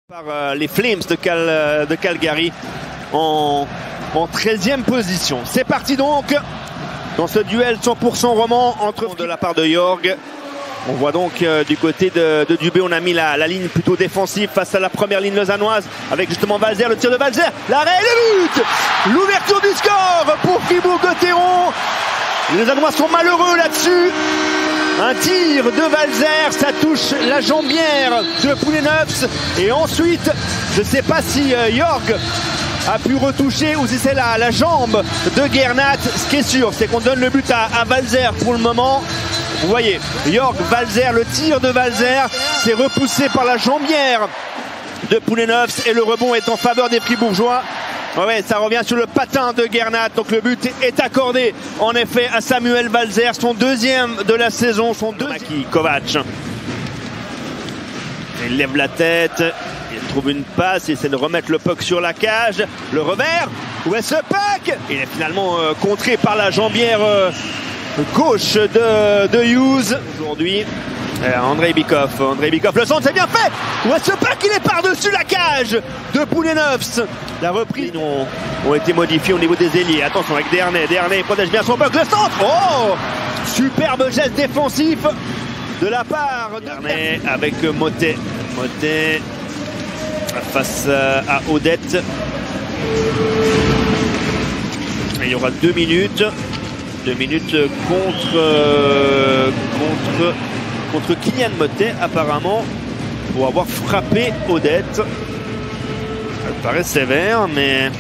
Par les Flames de Calgary en 13e position. C'est parti donc dans ce duel 100% roman entre de la part de Jorg. On voit donc du côté de Dubé, on a mis la ligne plutôt défensive face à la première ligne lausannoise avec justement Valzer, le tir de Valzer, l'arrêt et le but. L'ouverture du score pour Fribourg-Gotteron. Les Lausannois sont malheureux là-dessus. Un tir de Valzer, ça touche la jambière de Poulenovs. Et ensuite, je ne sais pas si Jorg a pu retoucher ou si c'est la jambe de Gernat. Ce qui est sûr, c'est qu'on donne le but à Valzer pour le moment. Vous voyez, Jorg, Valzer, le tir de Valzer, c'est repoussé par la jambière de Poulenovs. Et le rebond est en faveur des Fribourgeois. Ouais, ça revient sur le patin de Gernat, donc le but est accordé en effet à Samuel Valzer, son deuxième de la saison, son deuxième. Kovac. Il lève la tête, il trouve une passe, il essaie de remettre le puck sur la cage, le revers, où est ce puck? Il est finalement contré par la jambière gauche de Hughes. Aujourd'hui, Andrei Bikov, le centre, c'est bien fait. Où est ce puck? Il est par-dessus la cage de Poulenovs. La reprise ont été modifiées au niveau des ailiers. Attention avec Dernay protège bien son puck. Le centre, oh, superbe geste défensif de la part de Dernay avec Motet face à Odette. Et il y aura 2 minutes. 2 minutes contre Kylian Motet apparemment pour avoir frappé Odette. Ça paraît sévère, mais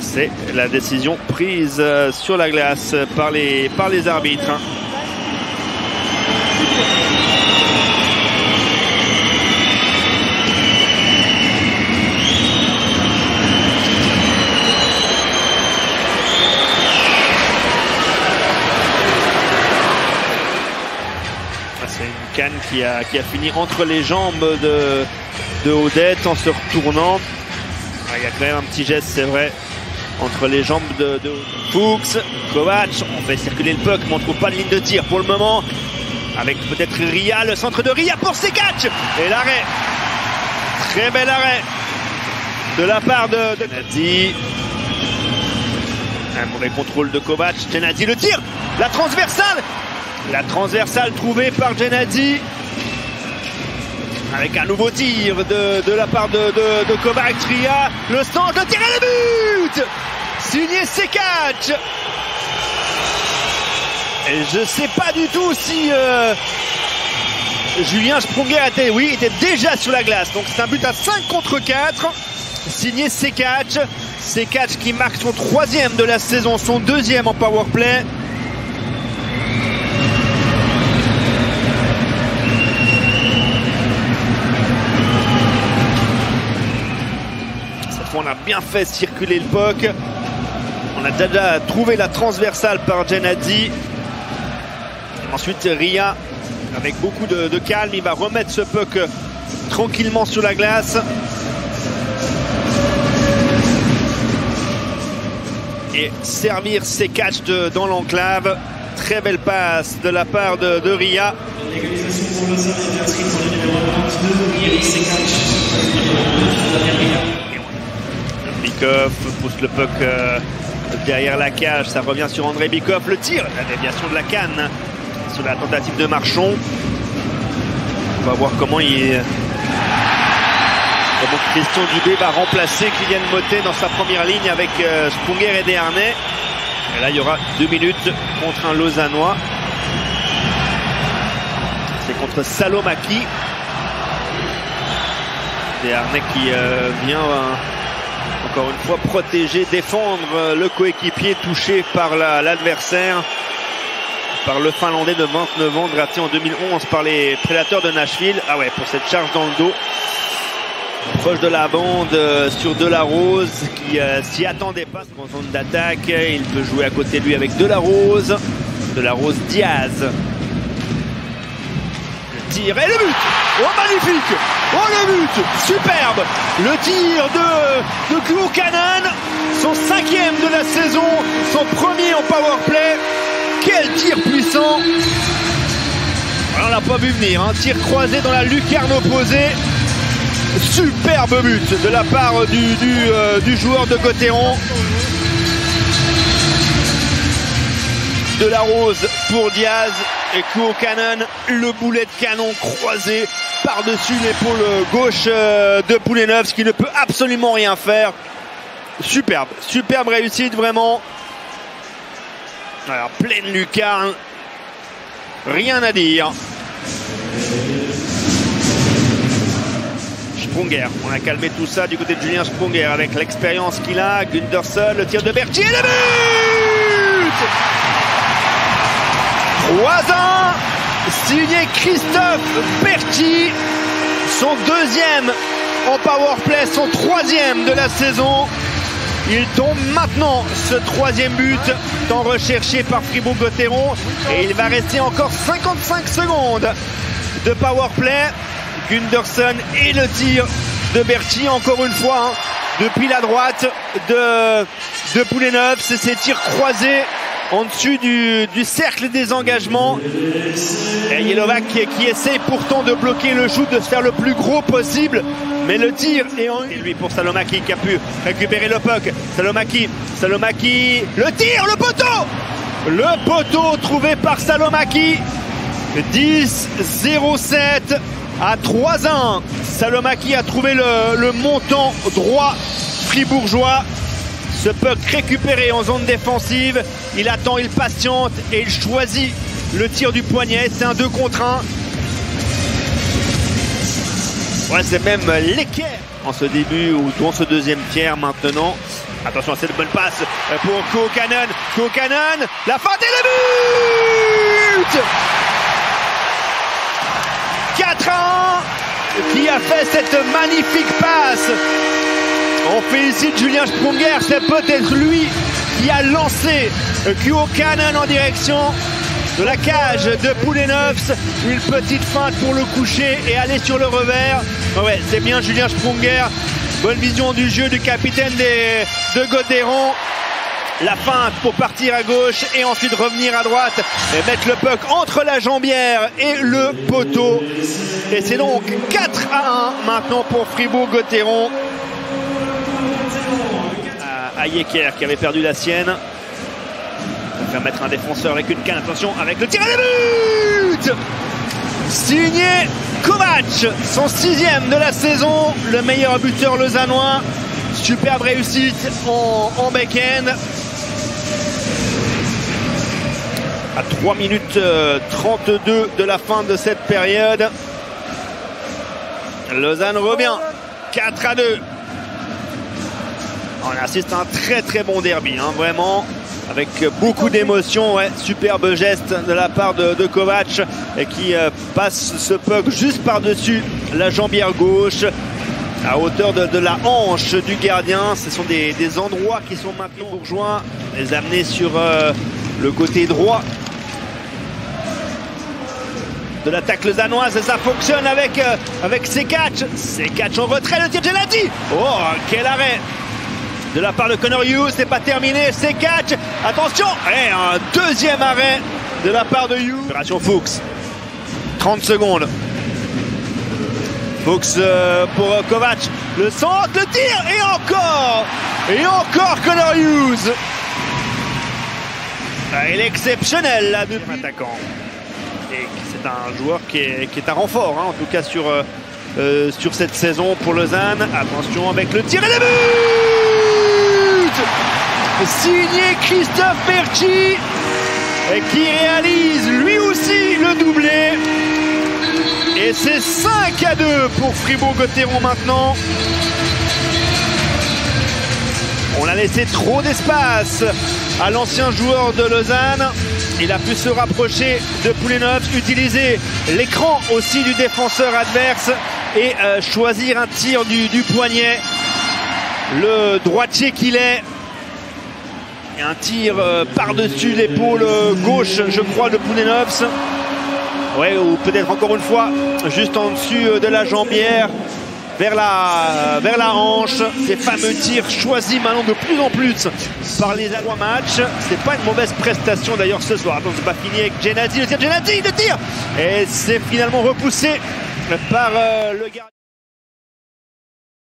c'est la décision prise sur la glace par les arbitres. C'est une canne qui a fini entre les jambes de Odette en se retournant. Il y a quand même un petit geste, c'est vrai, entre les jambes de Fuchs. Kovac, on fait circuler le puck, mais on ne trouve pas de ligne de tir pour le moment. Avec peut-être Ria, le centre de Ria pour Sekac. Et l'arrêt. Très bel arrêt de la part de Gennady. Un mauvais contrôle de Kovac. Gennady, le tir. La transversale trouvée par Gennady. Avec un nouveau tir de la part de Kovac, Ria, le centre, le tir et le but signé Sekac. Et je sais pas du tout si Julien Sprunger était déjà sur la glace. Donc c'est un but à 5 contre 4 signé Sekac. Sekac qui marque son 3e de la saison, son 2e en powerplay. On a bien fait circuler le puck. On a déjà trouvé la transversale par Gennady. Ensuite Ria avec beaucoup de calme, il va remettre ce puck tranquillement sur la glace. Et servir ses catchs dans l'enclave. Très belle passe de la part de Ria. Bikov pousse le puck derrière la cage, ça revient sur Andrei Bikov, le tir, la déviation de la canne sur la tentative de Marchand. On va voir comment Christian Dubé va remplacer Kylian Motet dans sa première ligne avec Sprunger et Dernay. Et là il y aura 2 minutes contre un Lausannois. C'est contre Salomaki. Dernay qui vient encore une fois protéger, défendre le coéquipier touché par l'adversaire, par le Finlandais de 29 ans, drafté en 2011 par les Prédateurs de Nashville. Ah ouais, pour cette charge dans le dos. Proche de la bande sur Delarose qui s'y attendait pas. En zone d'attaque, il peut jouer à côté de lui avec Delarose. Delarose Diaz. Le tir et le but. Oh magnifique. Oh le but. Superbe. Le tir de Kuokkanen. Son 5e de la saison. Son 1er en powerplay. Quel tir puissant. On l'a pas vu venir. Un tir croisé dans la lucarne opposée. Superbe but de la part du joueur de Gauthieron. De la Rose pour Diaz et Kuokkanen, le boulet de canon croisé par-dessus l'épaule gauche de Poulenovs qui ne peut absolument rien faire. Superbe, superbe réussite vraiment. Alors, pleine lucarne, rien à dire. Sprunger, on a calmé tout ça du côté de Julien Sprunger avec l'expérience qu'il a. Gunderson, le tir de Berthier, le but 3-1, signé Christophe Berthier, son deuxième en powerplay, son troisième de la saison. Il tombe maintenant, ce troisième but, tant recherché par Fribourg-Gotteron. Et il va rester encore 55 secondes de powerplay. Gunderson et le tir de Berthier, encore une fois, depuis la droite de Poulenovs. C'est ces tirs croisés en dessus du cercle des engagements. Et Jelovac qui essaie pourtant de bloquer le shoot, de se faire le plus gros possible. Mais le tir est en une. Et lui pour Salomaki qui a pu récupérer le puck. Salomaki, le tir, le poteau! Le poteau trouvé par Salomaki. 10-0-7 à 3-1. Salomaki a trouvé le montant droit fribourgeois. Ce puck récupéré en zone défensive. Il attend, il patiente et il choisit le tir du poignet. C'est un 2 contre 1. Ouais, c'est même l'équerre en ce début ou dans ce deuxième tiers maintenant. Attention à cette bonne passe pour Kuokkanen. Kuokkanen, la feinte et le but 4-1 qui a fait cette magnifique passe. On félicite Julien Sprunger, c'est peut-être lui qui a lancé Kuokkanen en direction de la cage de Poulenovs. Une petite feinte pour le coucher et aller sur le revers. Ouais, c'est bien Julien Sprunger. Bonne vision du jeu du capitaine de Gauthieron. La feinte pour partir à gauche et ensuite revenir à droite et mettre le puck entre la jambière et le poteau. Et c'est donc 4-1 maintenant pour Fribourg-Gotteron. Ayeker qui avait perdu la sienne. On va faire mettre un défenseur avec une canne. Attention avec le tir à la but signé Kovac, son 6e de la saison, le meilleur buteur lausannois. Superbe réussite en back-end. À 3 minutes 32 de la fin de cette période. Lausanne revient 4-2. On assiste à un très très bon derby, vraiment, avec beaucoup d'émotion. Ouais, superbe geste de la part de Kovac et qui passe ce puck juste par-dessus la jambière gauche, à hauteur de la hanche du gardien. Ce sont des endroits qui sont maintenant bourgeois, les amener sur le côté droit de l'attaque lausannoise, et ça fonctionne avec Sekac. Sekac en retrait, le tir de Gelati. Oh, quel arrêt de la part de Connor Hughes, c'est pas terminé. Sekac, attention, et un deuxième arrêt de la part de Hughes. Opération Fuchs, 30 secondes. Fuchs pour Kovac, le centre, le tir, et encore Connor Hughes. Il est exceptionnel là, deuxième attaquant. Et c'est un joueur qui est un renfort, en tout cas sur cette saison pour Lausanne. Attention avec le tir et le but signé Christophe Berthier, qui réalise lui aussi le doublé. Et c'est 5-2 pour Fribourg-Gotteron maintenant. On a laissé trop d'espace à l'ancien joueur de Lausanne. Il a pu se rapprocher de Poulenovs, utiliser l'écran aussi du défenseur adverse et choisir un tir du poignet. Le droitier qu'il est. Et un tir par-dessus l'épaule gauche, je crois, de Poulenovs. Ouais, ou peut-être encore une fois, juste en dessus de la jambière, vers la hanche. Ces fameux tirs choisis maintenant de plus en plus par les Allemands match. C'est pas une mauvaise prestation d'ailleurs ce soir. Donc c'est pas fini avec Genadi, le tir, le tir. Et c'est finalement repoussé par le gardien.